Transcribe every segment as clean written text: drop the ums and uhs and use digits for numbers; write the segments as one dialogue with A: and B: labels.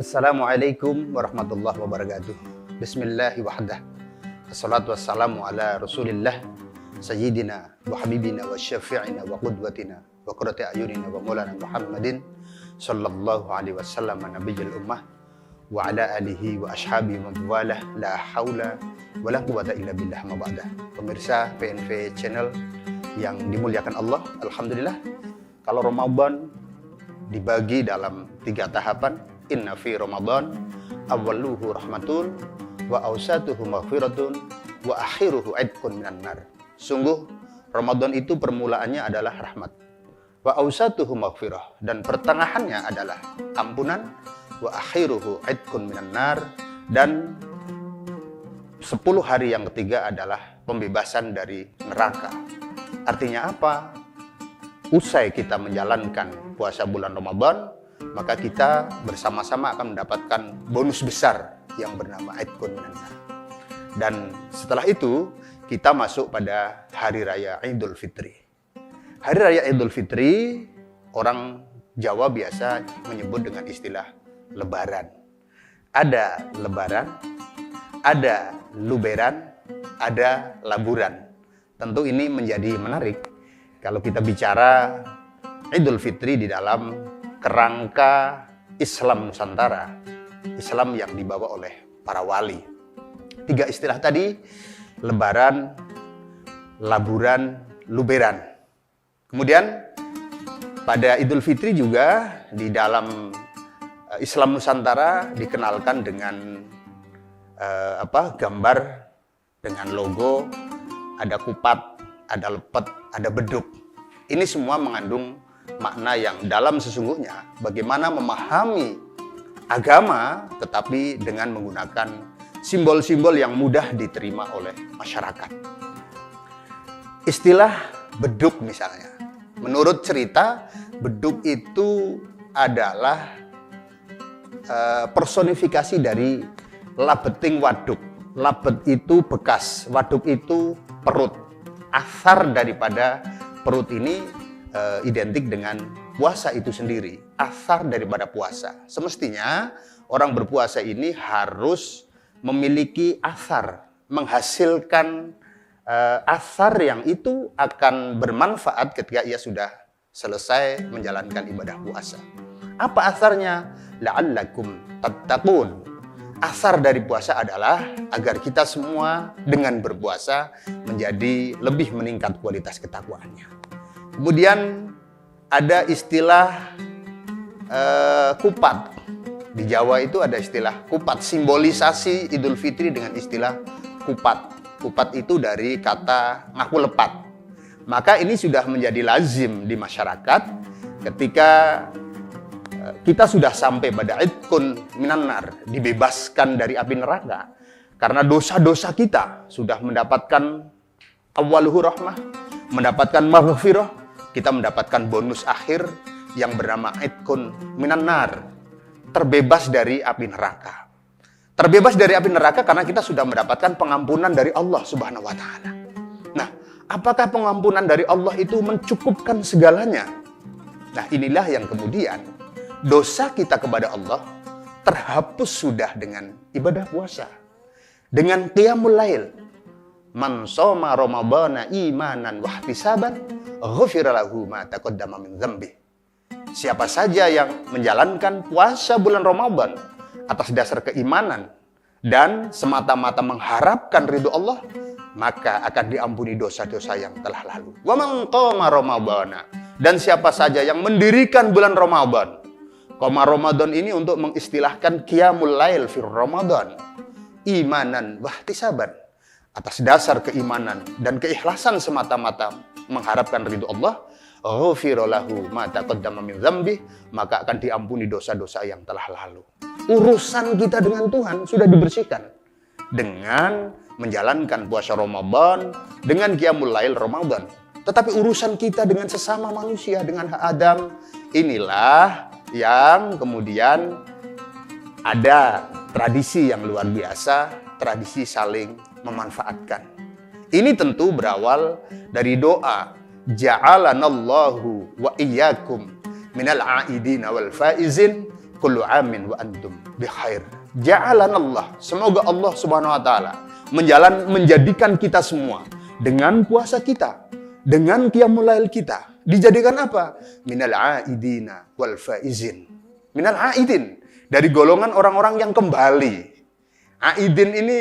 A: Assalamualaikum warahmatullahi wabarakatuh. Bismillahirrahmanirrahim. Assalatu wassalamu ala rasulillah Sayyidina wa habibina wa syafi'ina wa qudwatina wa qurrati ayunina wa maulana Muhammadin sallallahu alaihi wasallam nabiyil ummah wa ala alihi wa ashabihi wa mawalah la haula wa la quwata illa billah ma ba'da. Pemirsa PNV Channel yang dimuliakan Allah, alhamdulillah kalau Ramadan dibagi dalam 3 tahapan. Inna fi Ramadan awwaluhu rahmatun wa awsatuhu maghfiratun wa akhiruhu idqun minan nar. Sungguh Ramadan itu permulaannya adalah rahmat, wa awsatuhu maghfirah, dan pertengahannya adalah ampunan, wa akhiruhu idqun minan nar, dan 10 hari yang ketiga adalah pembebasan dari neraka. Artinya apa? Usai kita menjalankan puasa bulan Ramadan, maka kita bersama-sama akan mendapatkan bonus besar yang bernama Idqun minan nar. Dan setelah itu kita masuk pada Hari Raya Idul Fitri. Hari Raya Idul Fitri orang Jawa biasa menyebut dengan istilah Lebaran. Ada Lebaran, ada Luberan, ada Laburan. Tentu ini menjadi menarik kalau kita bicara Idul Fitri di dalam kerangka Islam Nusantara, Islam yang dibawa oleh para wali. 3 istilah tadi, Lebaran, Laburan, Luberan. Kemudian pada Idul Fitri juga di dalam Islam Nusantara dikenalkan dengan gambar dengan logo, ada kupat, ada lepet, ada beduk. Ini semua mengandung makna yang dalam sesungguhnya bagaimana memahami agama tetapi dengan menggunakan simbol-simbol yang mudah diterima oleh masyarakat. Istilah beduk misalnya, menurut cerita beduk itu adalah personifikasi dari labeting waduk. Labet itu bekas, waduk itu perut. Asar daripada perut ini identik dengan puasa itu sendiri, asar daripada puasa. Semestinya orang berpuasa ini harus memiliki asar, menghasilkan asar yang itu akan bermanfaat ketika ia sudah selesai menjalankan ibadah puasa. Apa asarnya? La'allakum tattaqun. Asar dari puasa adalah agar kita semua dengan berpuasa menjadi lebih meningkat kualitas ketakwaannya. Kemudian ada istilah kupat. Di Jawa itu ada istilah kupat, simbolisasi Idul Fitri dengan istilah kupat. Kupat itu dari kata ngaku lepat. Maka ini sudah menjadi lazim di masyarakat ketika kita sudah sampai pada Idqun minan nar, dibebaskan dari api neraka. Karena dosa-dosa kita sudah mendapatkan awwaluhu rahmah, mendapatkan maghfirah, kita mendapatkan bonus akhir yang bernama Idqun minan nar, terbebas dari api neraka. Terbebas dari api neraka karena kita sudah mendapatkan pengampunan dari Allah Subhanahu wa taala. Nah, apakah pengampunan dari Allah itu mencukupkan segalanya? Nah, inilah yang kemudian dosa kita kepada Allah terhapus sudah dengan ibadah puasa, dengan qiyamul lail. Man shoma ramadhana imanan wa ihtisaban ghufira lahu ma taqaddama min dzambi. Siapa saja yang menjalankan puasa bulan Ramadan atas dasar keimanan dan semata-mata mengharapkan ridho Allah, maka akan diampuni dosa-dosa yang telah lalu. Wa man qama ramadhana, dan siapa saja yang mendirikan bulan Ramadan. Qama Ramadan ini untuk mengistilahkan qiyamul lail fi Ramadan, imanan wa ihtisaban, atas dasar keimanan dan keikhlasan semata-mata mengharapkan ridho Allah, ghufira lahu ma taqaddama min dzambi, maka akan diampuni dosa-dosa yang telah lalu. Urusan kita dengan Tuhan sudah dibersihkan dengan menjalankan puasa Ramadan, dengan qiyamul lail Ramadan. Tetapi urusan kita dengan sesama manusia, dengan hak Adam, inilah yang kemudian ada tradisi yang luar biasa, tradisi saling memanfaatkan. Ini tentu berawal dari doa, ja'alanallahu wa iyyakum minal aidina wal faizin kullu amin wa antum bi khair. Ja'alanallah, semoga Allah Subhanahu wa taala menjadikan kita semua dengan puasa kita, dengan qiyamul lail kita, dijadikan apa? Minal aidina wal faizin. Minal aidin, dari golongan orang-orang yang kembali. Aidin ini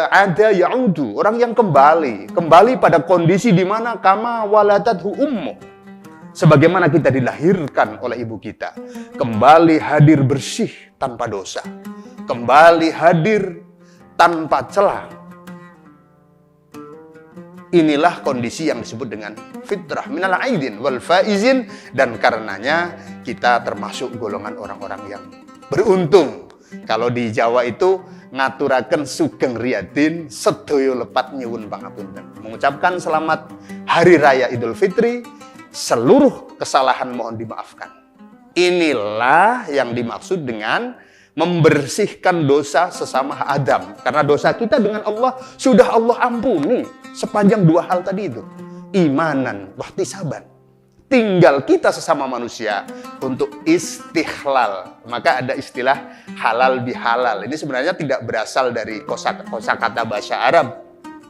A: ada ya'udu, orang yang kembali pada kondisi di mana kama waladathu ummu. Sebagaimana kita dilahirkan oleh ibu kita, kembali hadir bersih tanpa dosa, kembali hadir tanpa celah. Inilah kondisi yang disebut dengan fitrah minal aidin wal faizin, dan karenanya kita termasuk golongan orang-orang yang beruntung. Kalau di Jawa itu ngaturaken sugeng riyadin sedaya lepat nyuwun pangapunten, mengucapkan selamat hari raya Idul Fitri, seluruh kesalahan mohon dimaafkan. Inilah yang dimaksud dengan membersihkan dosa sesama Adam. Karena dosa kita dengan Allah sudah Allah ampuni sepanjang dua hal tadi itu. Imanan wahtisaban. Tinggal kita sesama manusia untuk istighlal. Maka ada istilah halal bihalal. Ini sebenarnya tidak berasal dari kosakata bahasa Arab,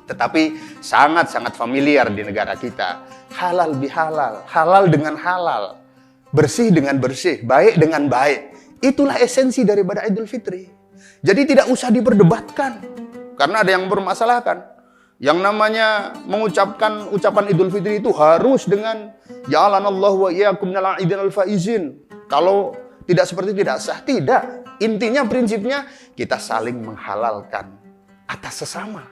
A: tetapi sangat-sangat familiar di negara kita. Halal bihalal, halal dengan halal, bersih dengan bersih, baik dengan baik. Itulah esensi daripada Idul Fitri. Jadi tidak usah diperdebatkan, karena ada yang bermasalahkan. Yang namanya mengucapkan ucapan Idul Fitri itu harus dengan ja'alanallahu wa iyyakum minal aidin wal faizin. Kalau tidak seperti tidak sah, tidak. Intinya prinsipnya kita saling menghalalkan atas sesama,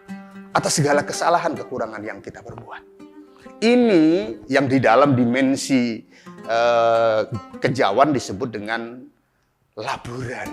A: atas segala kesalahan kekurangan yang kita perbuat. Ini yang di dalam dimensi kejawan disebut dengan laburan.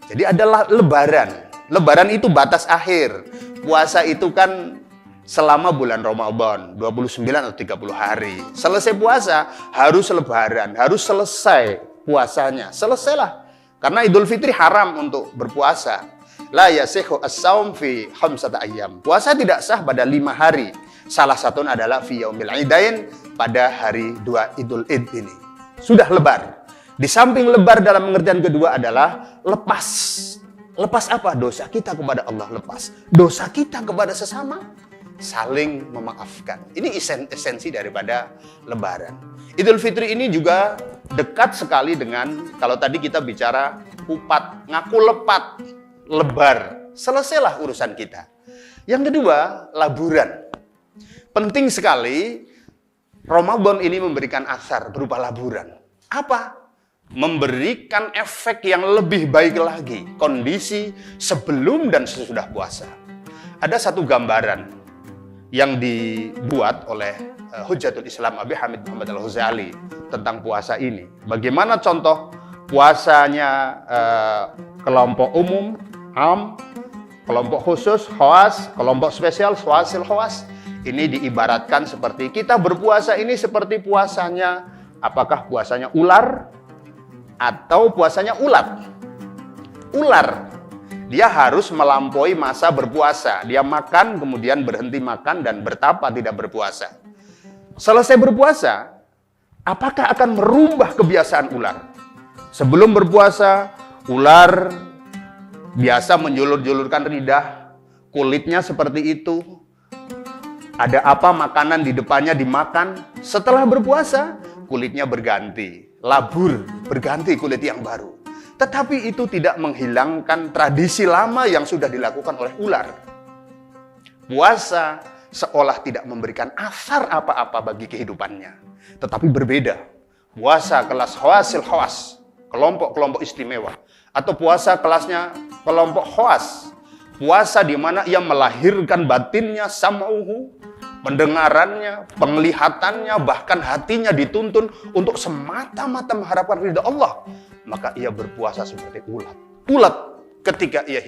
A: Jadi ada lebaran. Lebaran itu batas akhir. Puasa itu kan selama bulan Ramadan, 29 atau 30 hari. Selesai puasa, harus lebaran, harus selesai puasanya. Selesailah. Karena Idul Fitri haram untuk berpuasa. La yasihu as-saum fi khamsata ayyam. Puasa tidak sah pada 5 hari. Salah satunya adalah fi yaumil idain, pada hari 2 Idul Id ini. Sudah lebar. Di samping lebar dalam pengertian kedua adalah lepas. Lepas apa? Dosa kita kepada Allah lepas. Dosa kita kepada sesama, saling memaafkan. Ini esensi daripada lebaran. Idul Fitri ini juga dekat sekali dengan, kalau tadi kita bicara kupat, ngaku lepat, lebar. Selesailah urusan kita. Yang kedua, laburan. Penting sekali, Ramadan ini memberikan asar berupa laburan. Apa? Memberikan efek yang lebih baik lagi, kondisi sebelum dan sesudah puasa. Ada satu gambaran yang dibuat oleh Hujjatul Islam Abi Hamid Muhammad Al-Ghazali tentang puasa ini. Bagaimana contoh puasanya kelompok umum, am, kelompok khusus, khawas, kelompok spesial, swasil khawas. Ini diibaratkan seperti kita berpuasa ini seperti puasanya, apakah puasanya ular atau puasanya ulat. Ular, dia harus melampaui masa berpuasa. Dia makan, kemudian berhenti makan dan bertapa tidak berpuasa. Selesai berpuasa, apakah akan merubah kebiasaan ular? Sebelum berpuasa, ular biasa menjulur-julurkan lidah, kulitnya seperti itu. Ada apa makanan di depannya dimakan. Setelah berpuasa, kulitnya berganti. Labur, berganti kulit yang baru. Tetapi itu tidak menghilangkan tradisi lama yang sudah dilakukan oleh ular. Puasa seolah tidak memberikan asar apa-apa bagi kehidupannya. Tetapi berbeda. Puasa kelas khawasil khawas, kelompok-kelompok istimewa. Atau puasa kelasnya kelompok khawas. Puasa di mana ia melahirkan batinnya, sam'uhu, pendengarannya, penglihatannya, bahkan hatinya dituntun untuk semata-mata mengharapkan ridha Allah. Maka ia berpuasa seperti ulat. Ulat ketika ia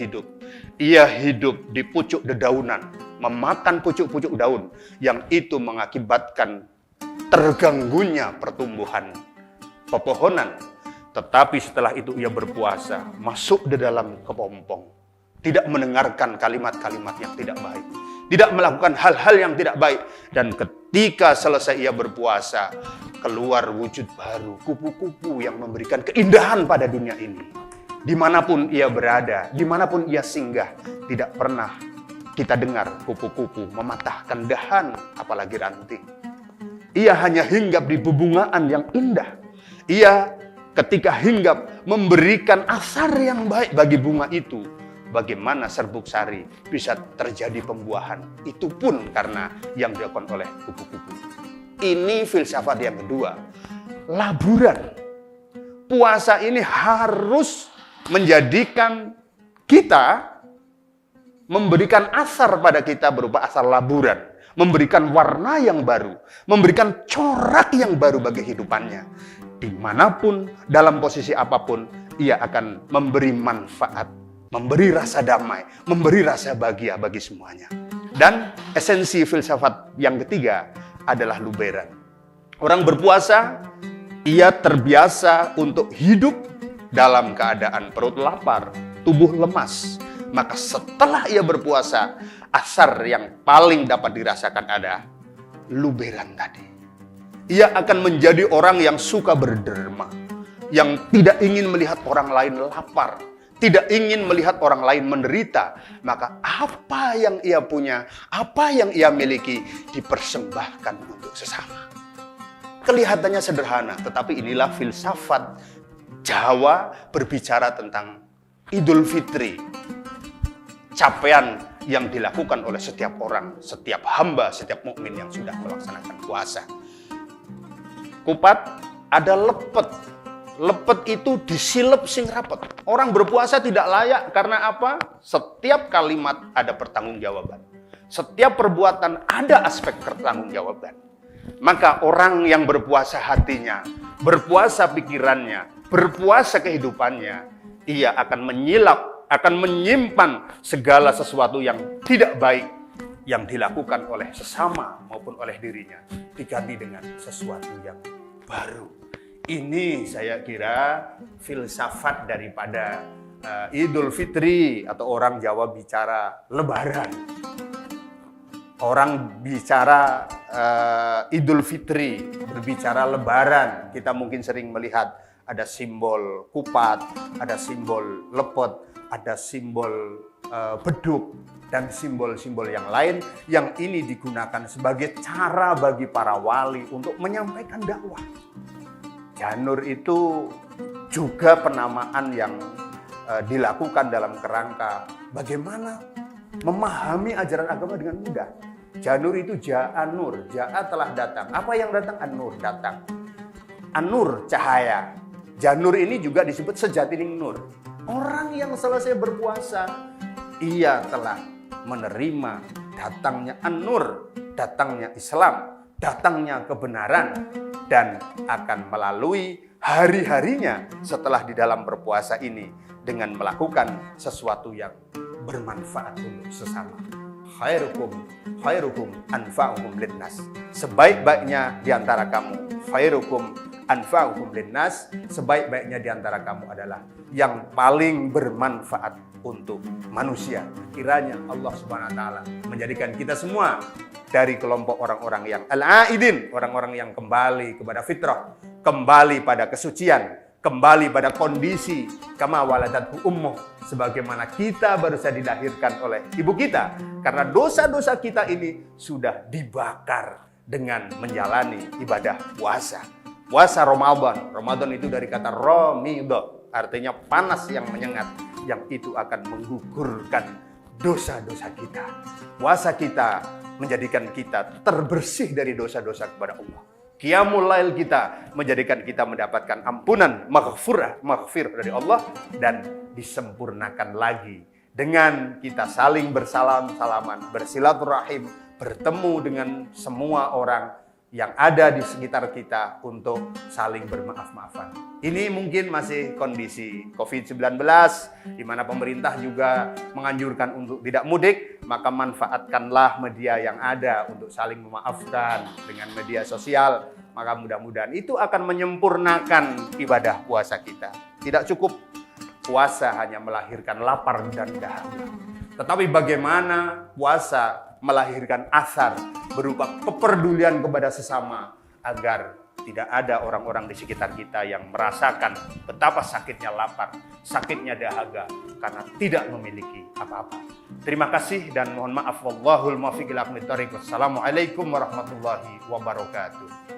A: hidup di pucuk dedaunan, memakan pucuk-pucuk daun, yang itu mengakibatkan terganggunya pertumbuhan pepohonan. Tetapi setelah itu ia berpuasa, masuk di dalam kepompong, tidak mendengarkan kalimat-kalimat yang tidak baik, tidak melakukan hal-hal yang tidak baik. Dan ketika selesai ia berpuasa, keluar wujud baru, kupu-kupu yang memberikan keindahan pada dunia ini. Dimanapun ia berada, dimanapun ia singgah, tidak pernah kita dengar kupu-kupu mematahkan dahan, apalagi ranting. Ia hanya hinggap di bebungaan yang indah. Ia ketika hinggap memberikan asar yang baik bagi bunga itu. Bagaimana serbuk sari bisa terjadi pembuahan? Itu pun karena yang dilakukan oleh kupu-kupu. Ini filsafat yang kedua. Laburan. Puasa ini harus menjadikan kita, memberikan asar pada kita berupa asar laburan. Memberikan warna yang baru. Memberikan corak yang baru bagi kehidupannya. Dimanapun, dalam posisi apapun, ia akan memberi manfaat. Memberi rasa damai, memberi rasa bahagia bagi semuanya. Dan esensi filsafat yang ketiga adalah luberan. Orang berpuasa, ia terbiasa untuk hidup dalam keadaan perut lapar, tubuh lemas. Maka setelah ia berpuasa, asar yang paling dapat dirasakan ada luberan tadi. Ia akan menjadi orang yang suka berderma, yang tidak ingin melihat orang lain lapar, tidak ingin melihat orang lain menderita. Maka apa yang ia punya, apa yang ia miliki dipersembahkan untuk sesama. Kelihatannya sederhana, tetapi inilah filsafat Jawa berbicara tentang Idul Fitri. Capaian yang dilakukan oleh setiap orang, setiap hamba, setiap mukmin yang sudah melaksanakan puasa. Kupat ada lepet. Lepet itu disilep sing rapet. Orang berpuasa tidak layak karena apa? Setiap kalimat ada pertanggungjawaban. Setiap perbuatan ada aspek pertanggungjawaban. Maka orang yang berpuasa hatinya, berpuasa pikirannya, berpuasa kehidupannya, ia akan menyilap, akan menyimpan segala sesuatu yang tidak baik yang dilakukan oleh sesama maupun oleh dirinya, diganti dengan sesuatu yang baru. Ini saya kira filsafat daripada Idul Fitri, atau orang Jawa bicara Lebaran. Orang bicara Idul Fitri, berbicara Lebaran. Kita mungkin sering melihat ada simbol kupat, ada simbol lepet, ada simbol beduk, dan simbol-simbol yang lain yang ini digunakan sebagai cara bagi para wali untuk menyampaikan dakwah. Janur itu juga penamaan yang dilakukan dalam kerangka bagaimana memahami ajaran agama dengan mudah. Janur itu ja'a nur, ja'a telah datang. Apa yang datang? An-nur, datang. An-nur, cahaya. Janur ini juga disebut sejatining nur. Orang yang selesai berpuasa, ia telah menerima datangnya An-nur, datangnya Islam, datangnya kebenaran, dan akan melalui hari-harinya setelah di dalam berpuasa ini dengan melakukan sesuatu yang bermanfaat untuk sesama. Khairukum anfa'uhum linnas. Sebaik-baiknya di antara kamu, khairukum anfa'uhum linnas, sebaik-baiknya di antara kamu adalah yang paling bermanfaat untuk manusia. Kiranya Allah Subhanahu wa taala menjadikan kita semua dari kelompok orang-orang yang al-aidin, orang-orang yang kembali kepada fitrah, kembali pada kesucian, kembali pada kondisi kama waladathu ummuh, sebagaimana kita baru saja dilahirkan oleh ibu kita. Karena dosa-dosa kita ini sudah dibakar dengan menjalani ibadah puasa. Puasa Ramadan. Ramadan itu dari kata romido, artinya panas yang menyengat, yang itu akan menggugurkan dosa-dosa kita. Puasa kita menjadikan kita terbersih dari dosa-dosa kepada Allah. Qiyamul lail kita menjadikan kita mendapatkan ampunan, maghfirah dari Allah, dan disempurnakan lagi dengan kita saling bersalam-salaman, bersilaturahim, bertemu dengan semua orang yang ada di sekitar kita untuk saling bermaaf-maafan. Ini mungkin masih kondisi COVID-19, di mana pemerintah juga menganjurkan untuk tidak mudik, maka manfaatkanlah media yang ada untuk saling memaafkan dengan media sosial. Maka mudah-mudahan itu akan menyempurnakan ibadah puasa kita. Tidak cukup puasa hanya melahirkan lapar dan dahaga, tetapi bagaimana puasa melahirkan asar berupa kepedulian kepada sesama agar
B: tidak ada orang-orang di sekitar kita yang merasakan betapa sakitnya lapar, sakitnya dahaga karena tidak memiliki apa-apa. Terima kasih dan mohon maaf. Wallahul muwaffiq ila aqwamit thoriq. Wassalamualaikum warahmatullahi wabarakatuh.